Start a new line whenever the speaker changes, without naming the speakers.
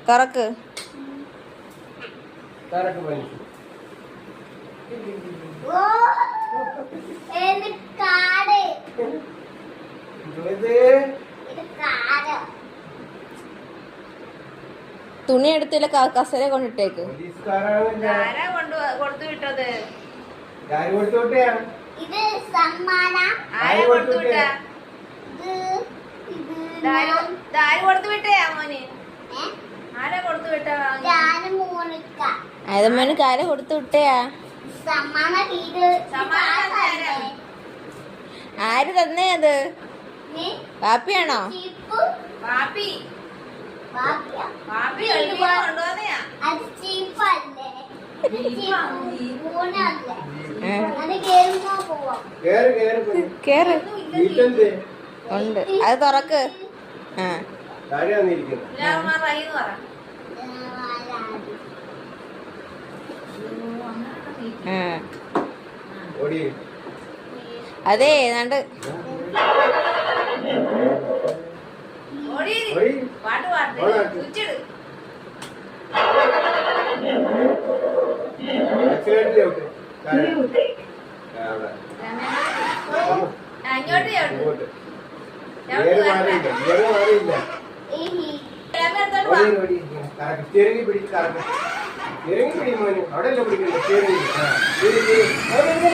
തുറക്ക്. തുണി എടുത്തില്ല, കസര കൊണ്ടിട്ടേക്ക്.
കൊടുത്തു വിട്ടത്
ഇത് സമ്മാനം.
കൊടുത്തു വിട്ടേ മോന്? ആരാ കൊടുത്തു വിട്ടാ?
മോന് കാര കൊടുത്തു വിട്ടയാ? ആര് തന്നേ അത്? പാപ്പിയാണോ?
പാപ്പി കൊണ്ടുവന്നയാ.
കേറ്. ഉണ്ട്, അത് തുറക്ക്. അതെ ഏതാണ്ട്
പാട്ട് പാട്ട് സ്വിച്ചിട്.
അവിടെ